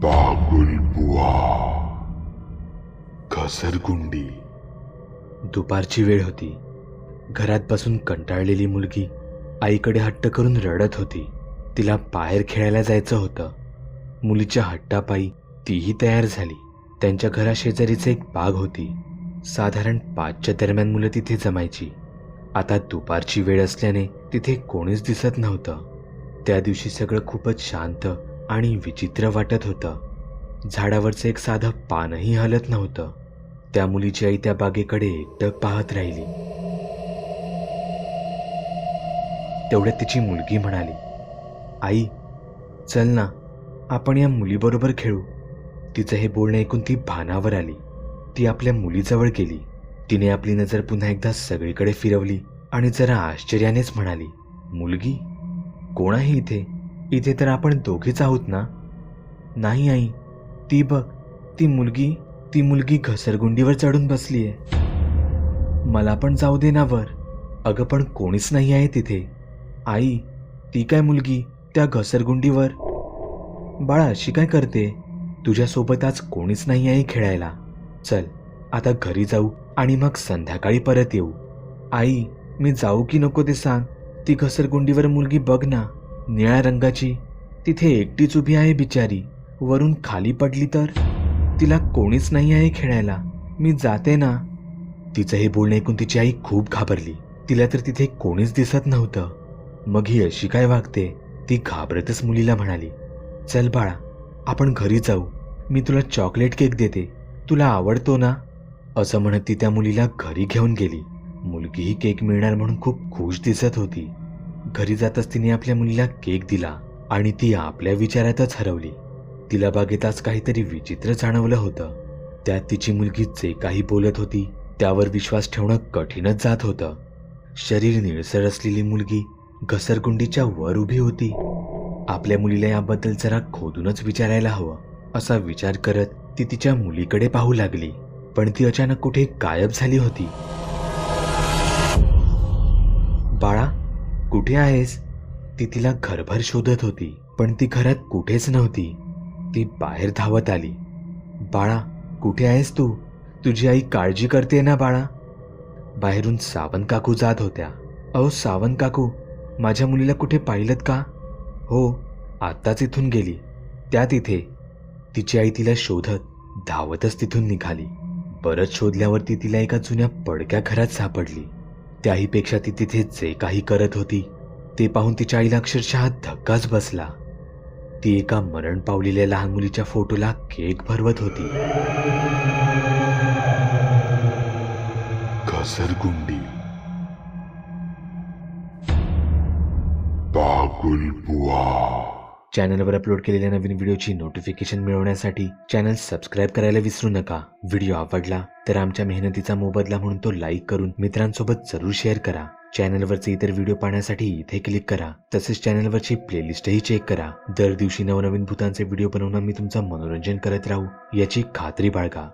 बागुलबुवा. घसरगुंडी. दुपारची वेळ होती. घरात बसून कंटाळलेली मुलगी आईकडे हट्ट करून रडत होती. तिला बाहेर खेळायला जायचं होतं. मुलीच्या हट्टापायी तीही तयार झाली. त्यांच्या घराशेजारीच एक बाग होती. साधारण 5च्या दरम्यान मुलं तिथे जमायची. आता दुपारची वेळ असल्याने तिथे कोणीच दिसत नव्हतं. त्या दिवशी सगळं खूपच शांत आणि विचित्र वाटत होतं. झाडावरचं एक साधं पानही हलत नव्हतं. त्या मुलीची आई त्या बागेकडे एकटक पाहत राहिली. तेवढ्यात तिची मुलगी म्हणाली, आई, चल ना, आपण या मुलीबरोबर खेळू. तिचं हे बोलणं ऐकून ती भानावर आली. ती आपल्या मुलीजवळ गेली. तिने आपली नजर पुन्हा एकदा सगळीकडे फिरवली आणि जरा आश्चर्यानेच म्हणाली, मुलगी? कोण आहे इथे? इथे तर आपण दोघेच आहोत ना? नाही आई, ती बघ, ती मुलगी घसरगुंडीवर चढून बसलीये. मला पण जाऊ दे ना वर. अगं पण कोणीच नाही आहे तिथे. आई, ती काय मुलगी त्या घसरगुंडीवर? बाळा, अशी काय करते? तुझ्यासोबत आज कोणीच नाही आहे खेळायला. चल, आता घरी जाऊ आणि मग संध्याकाळी परत येऊ. आई, मी जाऊ की नको ते सांग. ती घसरगुंडीवर मुलगी बघ ना, निळ्या रंगाची. तिथे एकटीच उभी आहे बिचारी. वरून खाली पडली तर? तिला कोणीच नाही आहे खेळायला. मी जाते ना. तिचं हे बोलणं ऐकून तिची आई खूप घाबरली. तिला तर तिथे कोणीच दिसत नव्हतं. मग ही अशी काय वागते? ती घाबरतच मुलीला म्हणाली, चल बाळा, आपण घरी जाऊ. मी तुला चॉकलेट केक देते. तुला आवडतो ना? असं म्हणत ती त्या मुलीला घरी घेऊन गेली. मुलगीही केक मिळणार म्हणून खूप खुश दिसत होती. घरी जाताच तिने आपल्या मुलीला केक दिला आणि ती आपल्या विचारातच हरवली. तिला बागेत आज काहीतरी विचित्र जाणवलं होतं. त्यात तिची मुलगी जे काही बोलत होती त्यावर विश्वास ठेवणं कठीणच जात होतं. शरीर निळसर असलेली मुलगी घसरगुंडीच्या वर उभी होती. आपल्या मुलीला याबद्दल जरा खोदूनच विचारायला हवं असा विचार करत ती तिच्या मुलीकडे पाहू लागली. पण ती अचानक कुठे गायब झाली होती. बाळा, कुठे आहेस? ती तिला घरभर शोधत होती, पण ती घरात कुठेच नव्हती. ती बाहेर धावत आली. बाळा, कुठे आहेस तू? तुझी आई काळजी करते ना बाळा? बाहेरून सावंत काकू जात होत्या. अहो सावंत काकू, माझ्या मुलीला कुठे पाहिलत का? हो, आत्ताच इथून गेली. त्या तिथे. तिची आई तिला शोधत धावतच तिथून निघाली. परत शोधल्यावर ती तिला एका जुन्या पडक्या घरात सापडली. त्याहीपेक्षा ती तिथे जे काही करत होती ते पाहून तिच्या आईला अक्षरशः धक्काच बसला. ती एका मरण पावलेल्या लहान मुलीच्या फोटोला केक भरवत होती. घसरगुंडी. बागुलबुवा. चॅनलवर अपलोड केलेल्या नवीन व्हिडिओची नोटिफिकेशन मिळवण्यासाठी चॅनल सबस्क्राईब करायला विसरू नका. व्हिडिओ आवडला तर आमच्या मेहनतीचा मोबदला म्हणून तो लाईक करून मित्रांसोबत जरूर शेअर करा. चॅनलवरचे इतर व्हिडिओ पाहण्यासाठी इथे क्लिक करा. तसेच चॅनलवरची प्लेलिस्टही चेक करा. दर दिवशी नवनवीन भूतांचे व्हिडिओ बनवून मी तुमचं मनोरंजन करत राहू याची खात्री बाळगा.